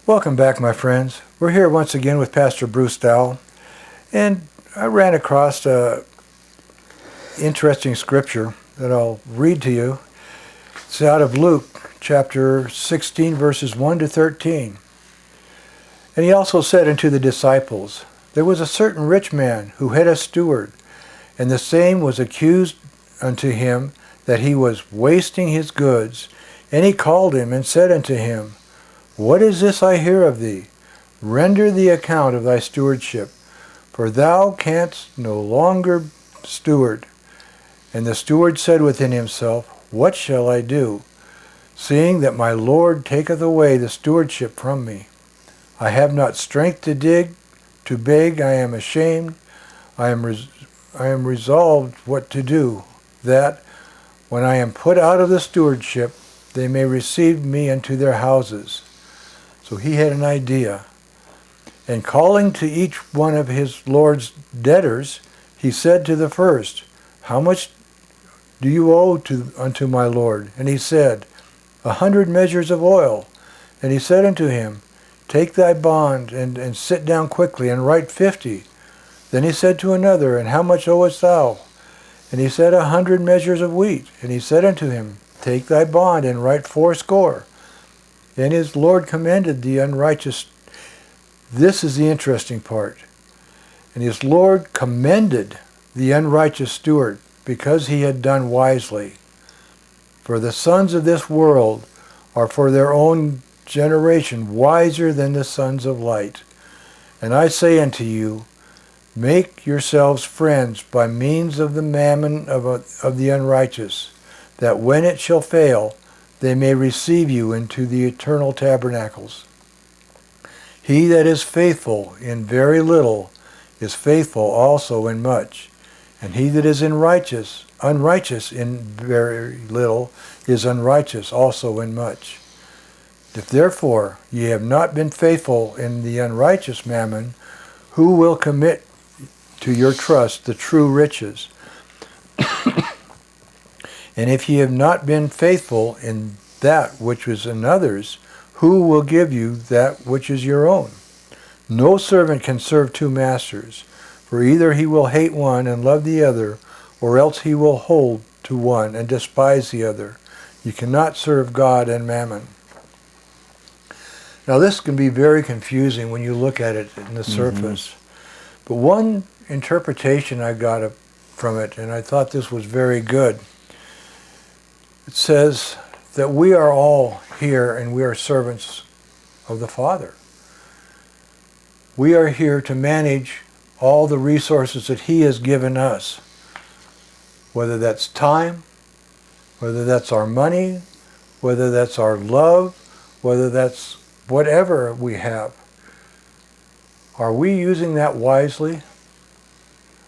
Welcome back, my friends. We're here once again with Pastor Bruce Dowell, and I ran across an interesting scripture that I'll read to you. It's out of Luke chapter 16, verses 1 to 13. And he also said unto the disciples, There was a certain rich man who had a steward, and the same was accused unto him that he was wasting his goods. And he called him and said unto him, What is this I hear of thee? Render the account of thy stewardship, for thou canst no longer steward. And the steward said within himself, What shall I do, seeing that my Lord taketh away the stewardship from me? I have not strength to dig, to beg, I am ashamed. I am resolved what to do, that, when I am put out of the stewardship, they may receive me into their houses. So he had an idea. And calling to each one of his Lord's debtors, he said to the first, How much do you owe unto my Lord? And he said, 100 measures of oil. And he said unto him, Take thy bond, and sit down quickly, and write 50. Then he said to another, And how much owest thou? And he said, 100 measures of wheat. And he said unto him, Take thy bond, and write 80. And his Lord commended the unrighteous. This is the interesting part. And his Lord commended the unrighteous steward, because he had done wisely. For the sons of this world are for their own generation wiser than the sons of light. And I say unto you, make yourselves friends by means of the mammon of the unrighteous, that when it shall fail, they may receive you into the eternal tabernacles. He that is faithful in very little is faithful also in much, and he that is unrighteous in very little is unrighteous also in much. If therefore ye have not been faithful in the unrighteous mammon, who will commit to your trust the true riches? And if ye have not been faithful in that which is another's, who will give you that which is your own? No servant can serve two masters, for either he will hate one and love the other, or else he will hold to one and despise the other. You cannot serve God and mammon. Now this can be very confusing when you look at it in the surface. But one interpretation I got from it, and I thought this was very good, it says that we are all here and we are servants of the Father. We are here to manage all the resources that He has given us, whether that's time, whether that's our money, whether that's our love, whether that's whatever we have. Are we using that wisely?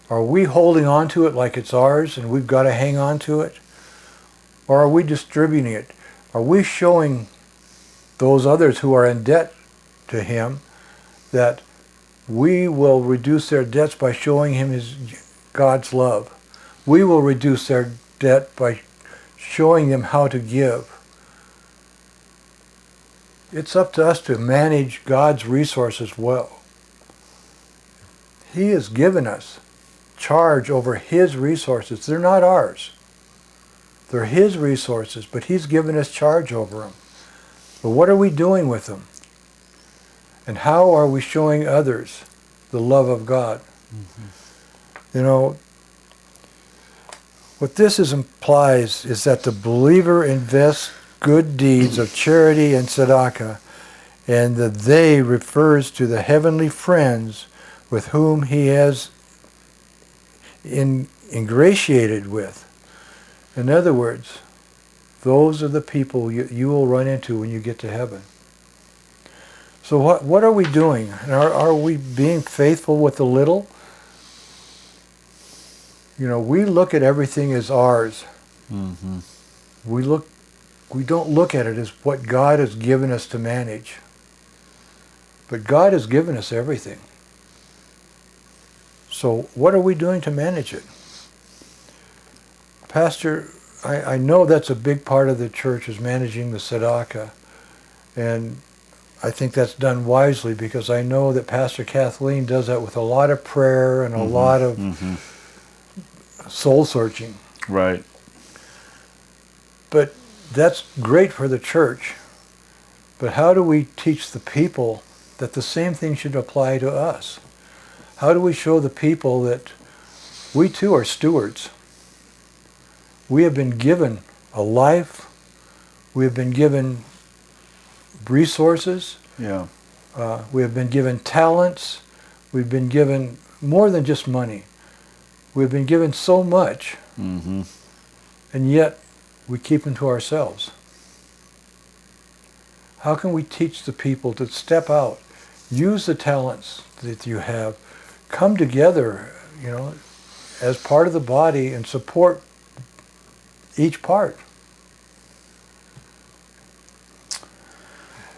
Are we holding on to it like it's ours and we've got to hang on to it? Or are we distributing it? Are we showing those others who are in debt to Him that we will reduce their debts by showing Him God's love? We will reduce their debt by showing them how to give. It's up to us to manage God's resources well. He has given us charge over His resources. They're not ours. They're His resources, but He's given us charge over them. But what are we doing with them? And how are we showing others the love of God? You know, what this implies is that the believer invests good deeds of charity and tzedakah, and the they refers to the heavenly friends with whom he has ingratiated with. In other words, those are the people you will run into when you get to heaven. So what are we doing? Are we being faithful with the little? You know, we look at everything as ours. We don't look at it as what God has given us to manage. But God has given us everything. So what are we doing to manage it? Pastor, I know that's a big part of the church is managing the tzedakah. And I think that's done wisely, because I know that Pastor Kathleen does that with a lot of prayer and a lot of soul searching. Right. But that's great for the church. But how do we teach the people that the same thing should apply to us? How do we show the people that we too are stewards? We have been given a life. We have been given resources. Yeah. We have been given talents. We've been given more than just money. We've been given so much, and yet we keep them to ourselves. How can we teach the people to step out, use the talents that you have, come together, as part of the body and support each part?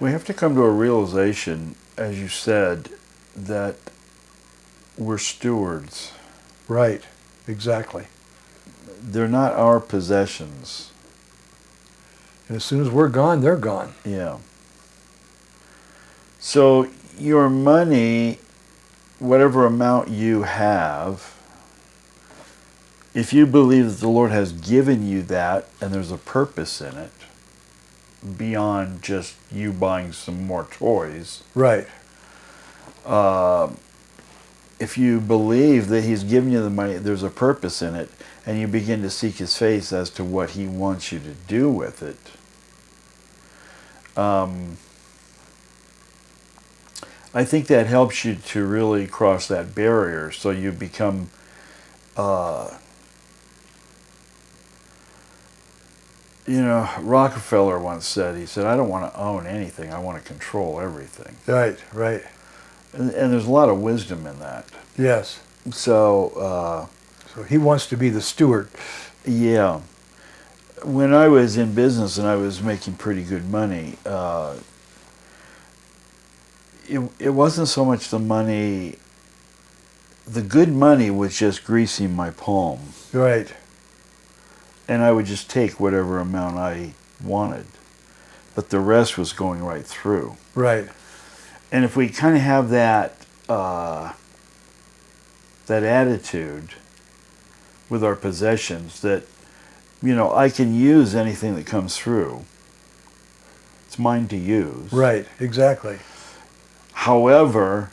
We have to come to a realization, as you said, that we're stewards. Right, exactly. They're not our possessions. And as soon as we're gone, they're gone. Yeah. So your money, whatever amount you have, if you believe that the Lord has given you that and there's a purpose in it, beyond just you buying some more toys. Right. If you believe that He's given you the money, there's a purpose in it, and you begin to seek His face as to what He wants you to do with it, I think that helps you to really cross that barrier, so you become Rockefeller once said, he said, I don't want to own anything, I want to control everything. Right, right. And there's a lot of wisdom in that. Yes. So he wants to be the steward. Yeah. When I was in business and I was making pretty good money, it wasn't so much the money. The good money was just greasing my palm. Right. And I would just take whatever amount I wanted. But the rest was going right through. Right. And if we kind of have that attitude with our possessions, that, I can use anything that comes through. It's mine to use. Right, exactly. However,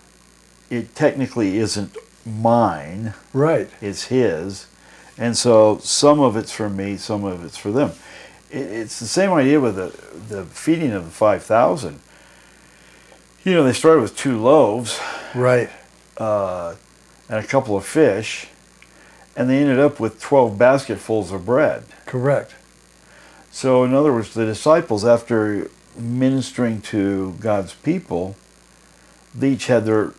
it technically isn't mine. Right. It's His. And so some of it's for me, some of it's for them. It's the same idea with the feeding of the 5,000. They started with 2 loaves. Right. And a couple of fish. And they ended up with 12 basketfuls of bread. Correct. So in other words, the disciples, after ministering to God's people, they each had their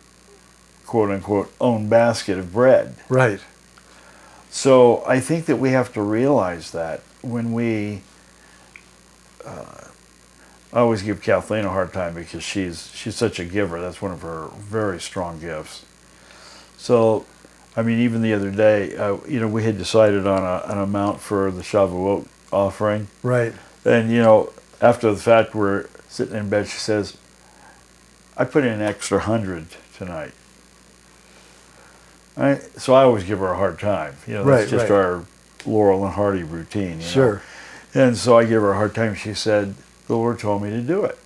quote-unquote own basket of bread. Right. So I think that we have to realize that when we... I always give Kathleen a hard time because she's such a giver. That's one of her very strong gifts. So, even the other day, we had decided on an amount for the Shavuot offering. Right. And, after the fact, we're sitting in bed, she says, I put in an extra 100 tonight. So I always give her a hard time. That's just our Laurel and Hardy routine. Sure. And so I gave her a hard time. She said, the Lord told me to do it.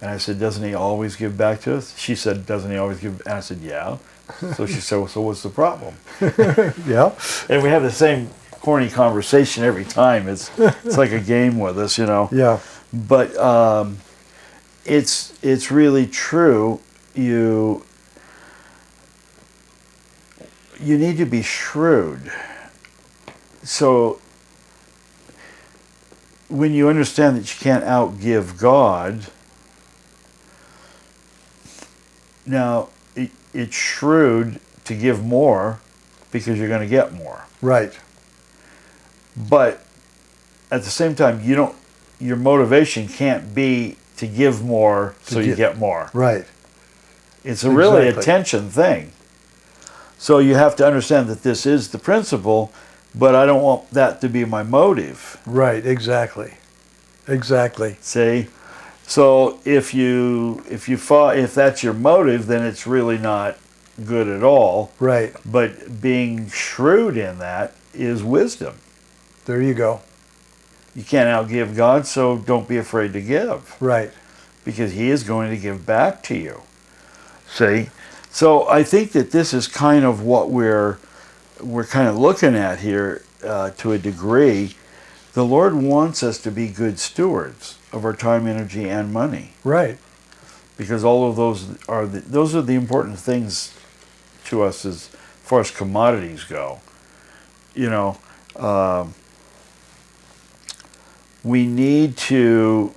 And I said, doesn't He always give back to us? She said, doesn't He always give? And I said, yeah. So she said, well, so what's the problem? Yeah. And we have the same corny conversation every time. It's like a game with us, Yeah. But it's really true. You need to be shrewd. So when you understand that you can't outgive God, now it's shrewd to give more because you're going to get more. Right. But at the same time, your motivation can't be to give more so you get more. Right. It's really a tension thing. So you have to understand that this is the principle, but I don't want that to be my motive. Right, exactly. Exactly. See? So if that's your motive, then it's really not good at all. Right. But being shrewd in that is wisdom. There you go. You can't outgive God, so don't be afraid to give. Right. Because He is going to give back to you. See? So I think that this is kind of what we're kind of looking at here to a degree. The Lord wants us to be good stewards of our time, energy, and money. Right. Because all of those are the important things to us as far as commodities go. You know, we need to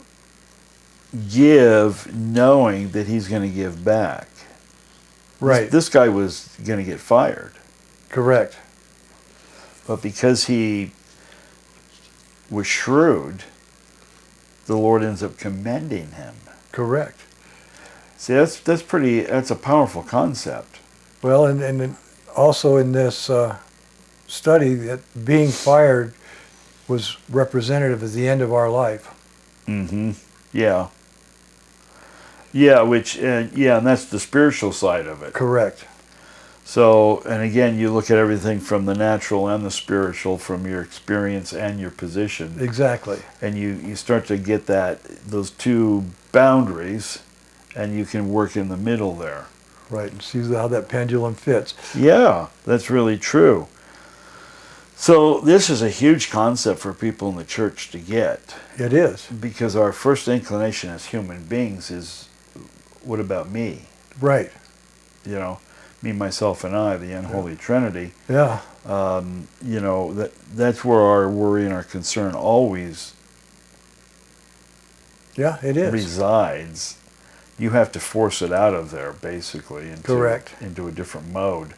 give knowing that He's going to give back. Right. This guy was going to get fired. Correct. But because he was shrewd, the Lord ends up commending him. Correct. See, that's a powerful concept. Well, and also in this study, that being fired was representative of the end of our life. Mm-hmm. Yeah. Yeah, and that's the spiritual side of it. Correct. So, and again, you look at everything from the natural and the spiritual, from your experience and your position. Exactly. And you start to get those two boundaries, and you can work in the middle there. Right, and see how that pendulum fits. Yeah, that's really true. So this is a huge concept for people in the church to get. It is. Because our first inclination as human beings is, what about me? Right. You know, me, myself, and I, the unholy Trinity. Yeah. You know, that's where our worry and our concern always it is. resides. You have to force it out of there, basically, into a different mode.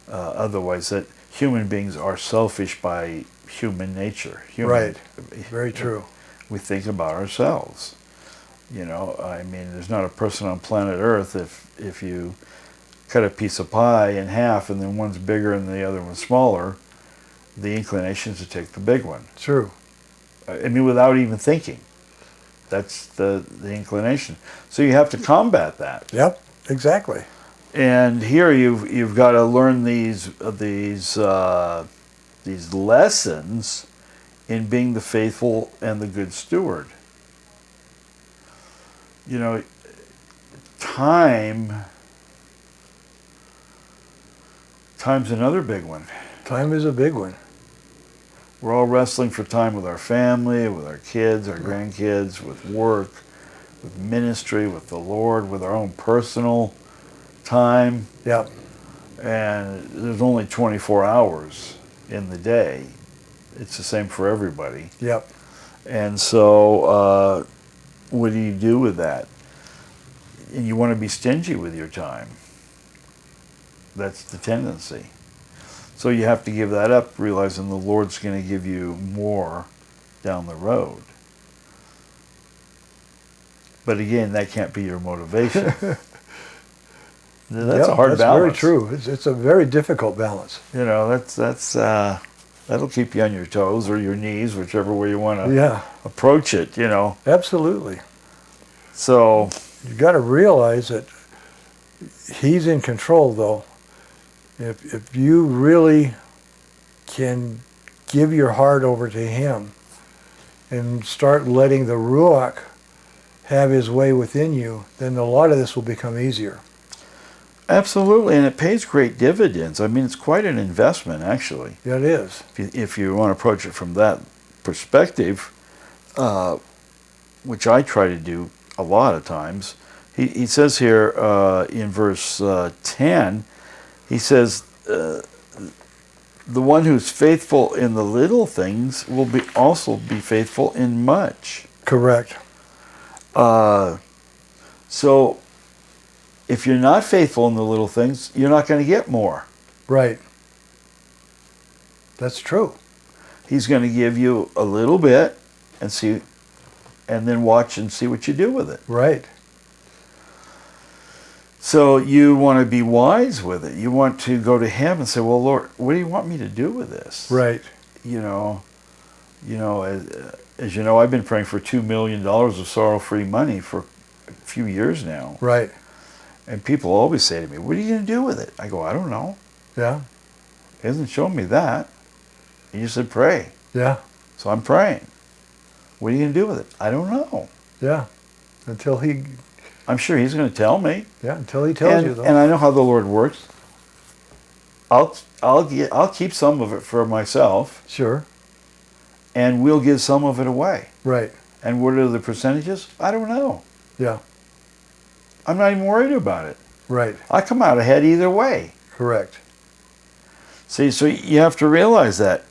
Otherwise, that human beings are selfish by human nature. Right. Very true. We think about ourselves. You know, I mean, there's not a person on planet Earth, if you cut a piece of pie in half and then one's bigger and the other one's smaller, the inclination is to take the big one. True. I mean, without even thinking. That's the inclination. So you have to combat that. Yep, exactly. And here you've got to learn these lessons in being the faithful and the good steward. You know, time's another big one. Time is a big one. We're all wrestling for time with our family, with our kids, our grandkids, with work, with ministry, with the Lord, with our own personal time. Yep. And there's only 24 hours in the day. It's the same for everybody. Yep. And so what do you do with that? And you want to be stingy with your time. That's the tendency. So you have to give that up, realizing the Lord's going to give you more down the road. But again, that can't be your motivation. That's a hard balance. That's very true. It's a very difficult balance. You know, that'll keep you on your toes or your knees, whichever way you want to approach it, you know. Absolutely. So you got to realize that He's in control, though. If you really can give your heart over to Him and start letting the Ruach have His way within you, then a lot of this will become easier. Absolutely, and it pays great dividends. I mean, it's quite an investment, actually. Yeah, it is. If you want to approach it from that perspective, which I try to do a lot of times. He says here in verse 10, he says, the one who's faithful in the little things will also be faithful in much. Correct. So if you're not faithful in the little things, you're not going to get more. Right. That's true. He's going to give you a little bit and then watch and see what you do with it. Right. So you want to be wise with it. You want to go to Him and say, well, Lord, what do you want me to do with this? Right. You know, as you know, I've been praying for $2 million of sorrow-free money for a few years now. Right. And people always say to me, what are you going to do with it? I go, I don't know. Yeah. He hasn't shown me that. He just said pray. Yeah. So I'm praying. What are you going to do with it? I don't know. Yeah. Until he I'm sure he's going to tell me. until he tells you though. And I know how the Lord works. I'll keep some of it for myself, Sure. and we'll give some of it away. Right. And what are the percentages? I don't know. Yeah. I'm not even worried about it. Right. I come out ahead either way. Correct. See, so you have to realize that.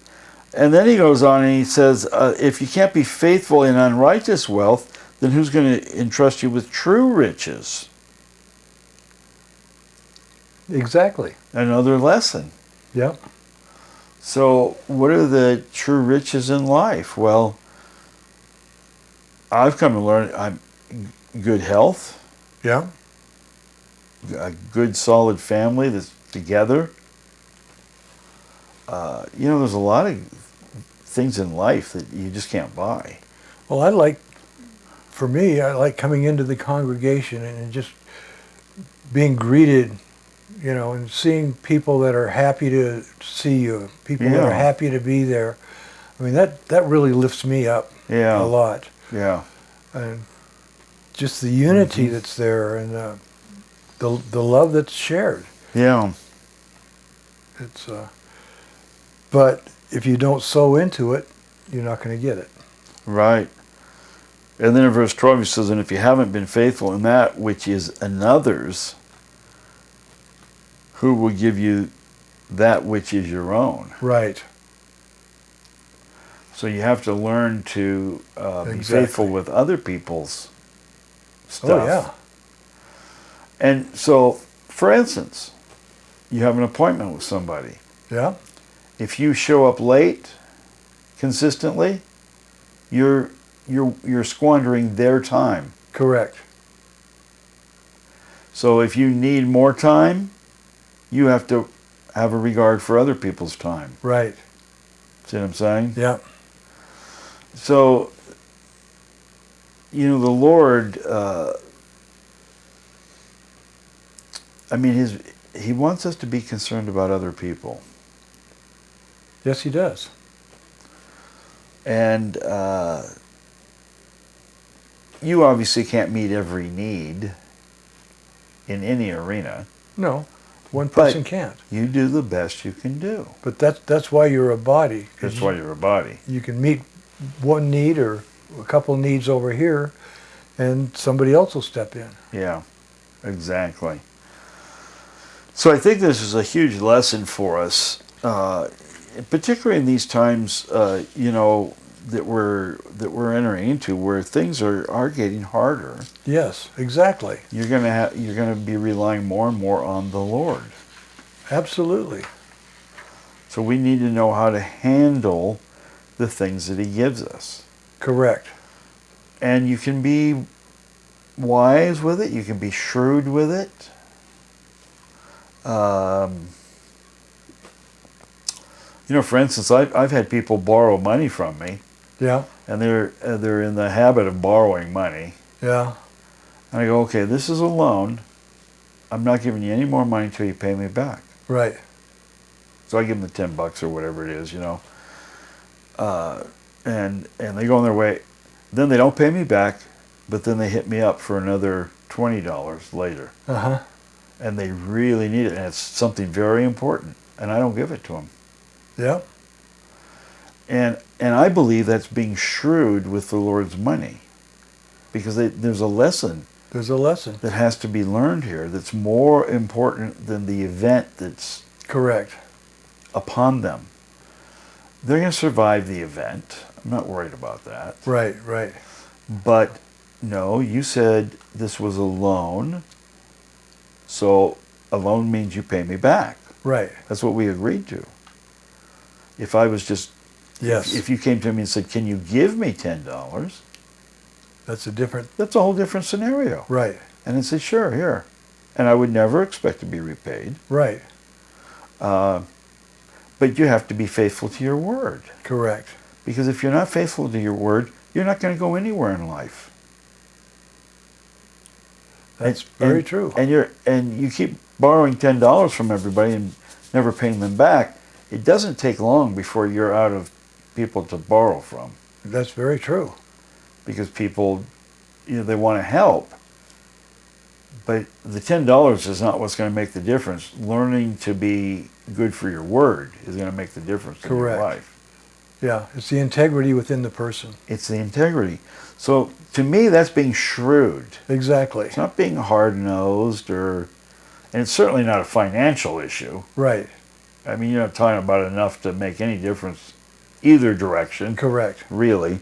And then he goes on and he says, if you can't be faithful in unrighteous wealth, then who's going to entrust you with true riches? Exactly. Another lesson. Yep. So what are the true riches in life? Well, I've come to learn good health, Yeah. a good solid family that's together. There's a lot of things in life that you just can't buy. Well, for me, I like coming into the congregation and just being greeted, and seeing people that are happy to see you, people that are happy to be there. I mean, that really lifts me up a lot. Yeah. And just the unity that's there and the love that's shared. Yeah. It's but if you don't sow into it, you're not going to get it. Right. And then in verse 12 he says, and if you haven't been faithful in that which is another's, who will give you that which is your own? Right. So you have to learn to be faithful with other people's stuff. Oh, yeah. And so, for instance, you have an appointment with somebody. Yeah. If you show up late consistently, you're squandering their time. Correct. So if you need more time, you have to have a regard for other people's time. Right. See what I'm saying? Yeah. So, the Lord, He wants us to be concerned about other people. Yes, he does. And you obviously can't meet every need in any arena. No, one person can't. You do the best you can do. But that's why you're a body. That's why you're a body. You can meet one need or a couple needs over here, and somebody else will step in. Yeah, exactly. So I think this is a huge lesson for us, particularly in these times, that we're entering into, where things are getting harder. Yes, exactly. You're gonna be relying more and more on the Lord. Absolutely. So we need to know how to handle the things that He gives us. Correct. And you can be wise with it. You can be shrewd with it. For instance, I've had people borrow money from me. Yeah. And they're in the habit of borrowing money. Yeah. And I go, okay, this is a loan. I'm not giving you any more money until you pay me back. Right. So I give them the $10 or whatever it is, and they go on their way. Then they don't pay me back, but then they hit me up for another $20 later. Uh-huh. And they really need it, and it's something very important, and I don't give it to them. Yeah. And I believe that's being shrewd with the Lord's money, because there's a lesson. There's a lesson. That has to be learned here that's more important than the event that's correct upon them. They're going to survive the event. I'm not worried about that. Right, right. But no, you said this was a loan. So a loan means you pay me back. Right. That's what we agreed to. If I was just, yes. If you came to me and said, can you give me $10? That's a whole different scenario. Right. And I said, sure, here. And I would never expect to be repaid. Right. But you have to be faithful to your word. Correct. Because if you're not faithful to your word, you're not going to go anywhere in life. That's very true. And you keep borrowing $10 from everybody and never paying them back. It doesn't take long before you're out of people to borrow from, That's very true. because people, they want to help. But the $10 is not what's going to make the difference. Learning to be good for your word is going to make the difference in your life. Yeah, it's the integrity within the person. It's the integrity. So to me, that's being shrewd. Exactly. It's not being hard-nosed, and it's certainly not a financial issue. Right. I mean, you're not talking about enough to make any difference either direction. Correct. Really.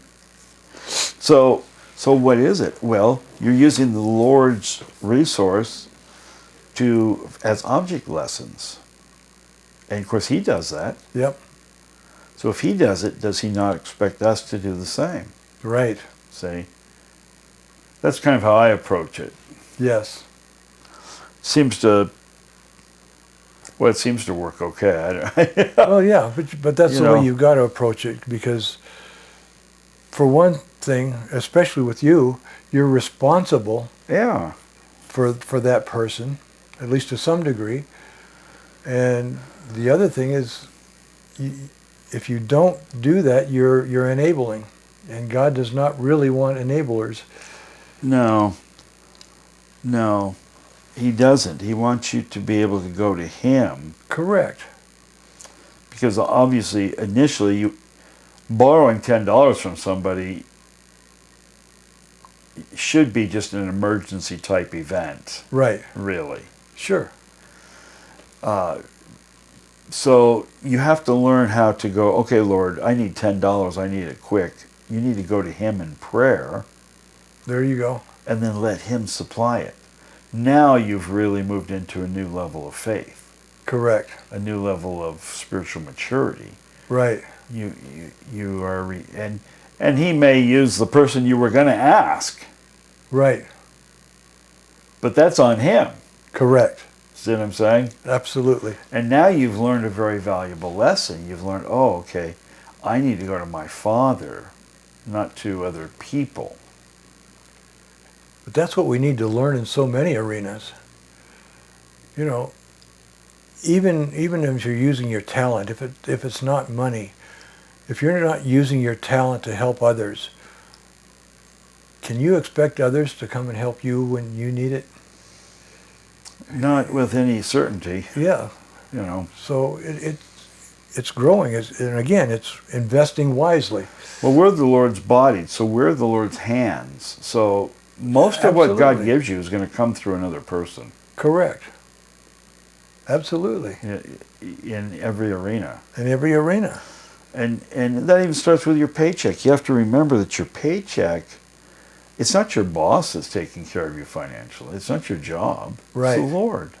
So what is it? Well, you're using the Lord's resource as object lessons. And of course he does that. Yep. So if he does it, does he not expect us to do the same? Right. See? That's kind of how I approach it. Yes. It seems to work okay. Well, yeah, but that's the way you've got to approach it, because for one thing, especially with you, you're responsible Yeah. for that person, at least to some degree. And the other thing is, if you don't do that, you're enabling. And God does not really want enablers. No, he doesn't. He wants you to be able to go to him. Correct. Because obviously, initially, borrowing $10 from somebody should be just an emergency type event. Right. Really. Sure. So you have to learn how to go, okay, Lord, I need $10. I need it quick. You need to go to him in prayer. There you go. And then let him supply it. Now you've really moved into a new level of faith. Correct. A new level of spiritual maturity. Right. You are, and he may use the person you were going to ask. Right. But that's on him. Correct. See what I'm saying? Absolutely. And now you've learned a very valuable lesson. You've learned, oh, okay, I need to go to my Father, not to other people. But that's what we need to learn in so many arenas. You know, even if you're using your talent, if it's not money, if you're not using your talent to help others, can you expect others to come and help you when you need it? Not with any certainty. Yeah. You know. So it's growing, and again, it's investing wisely. Well, we're the Lord's body, so we're the Lord's hands. So most of what God gives you is going to come through another person. Correct. Absolutely. In every arena. In every arena. And that even starts with your paycheck. You have to remember that your paycheck, it's not your boss that's taking care of you financially. It's not your job. Right. It's the Lord.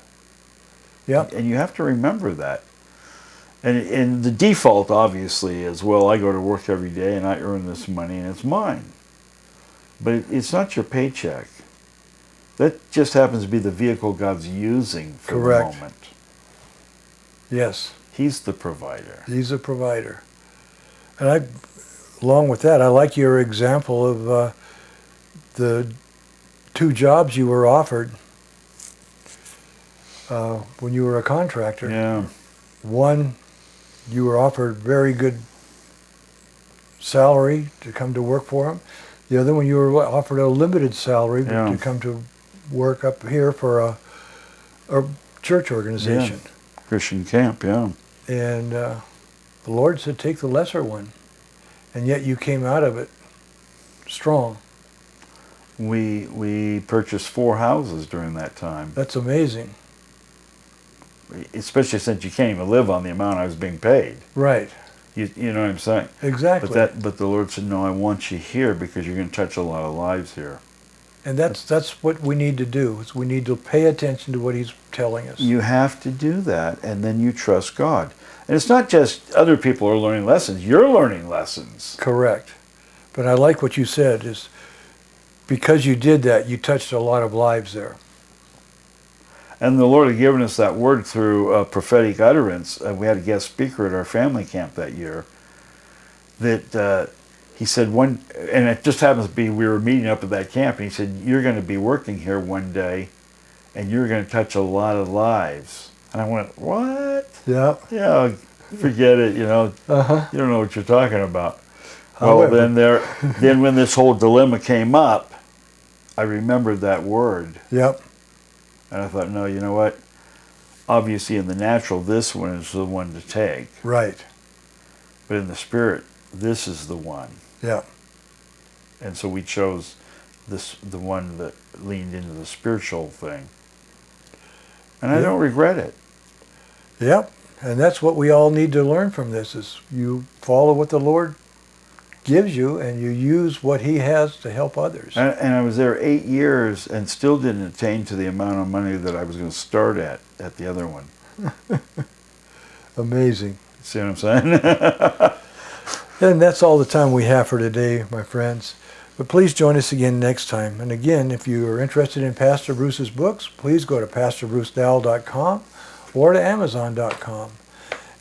Yep. And you have to remember that. And the default, obviously, is, well, I go to work every day and I earn this money and it's mine. But it's not your paycheck. That just happens to be the vehicle God's using for Correct. the moment. Yes. He's the provider. He's a provider. And along with that, I like your example of the 2 jobs you were offered when you were a contractor. Yeah. One, you were offered very good salary to come to work for him. The other one, you were offered a limited salary to come to work up here for a church organization. Yeah. Christian camp, yeah. And the Lord said, take the lesser one. And yet you came out of it strong. We purchased 4 houses during that time. That's amazing. Especially since you can't even live on the amount I was being paid. Right. You know what I'm saying? Exactly. But the Lord said, no, I want you here because you're going to touch a lot of lives here. And that's what we need to do. Is we need to pay attention to what he's telling us. You have to do that, and then you trust God. And it's not just other people are learning lessons. You're learning lessons. Correct. But I like what you said, is because you did that, you touched a lot of lives there. And the Lord had given us that word through a prophetic utterance. We had a guest speaker at our family camp that year that he said and it just happens to be we were meeting up at that camp, and he said, you're going to be working here one day, and you're going to touch a lot of lives. And I went, what? Yeah. Yeah, forget it, Uh-huh. You don't know what you're talking about. Well, then when this whole dilemma came up, I remembered that word. Yep. And I thought, no, you know what? Obviously, in the natural, this one is the one to take. Right. But in the spirit, this is the one. Yeah. And so we chose the one that leaned into the spiritual thing. And I don't regret it. Yep. And that's what we all need to learn from this, is you follow what the Lord gives you, and you use what he has to help others. And I was there 8 years and still didn't attain to the amount of money that I was going to start at the other one. Amazing. See what I'm saying? And that's all the time we have for today, my friends. But please join us again next time. And again, if you are interested in Pastor Bruce's books, please go to PastorBruceDowell.com or to Amazon.com.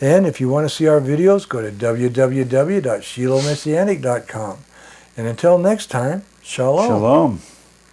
And if you want to see our videos, go to www.shilomessianic.com. And until next time, shalom. Shalom.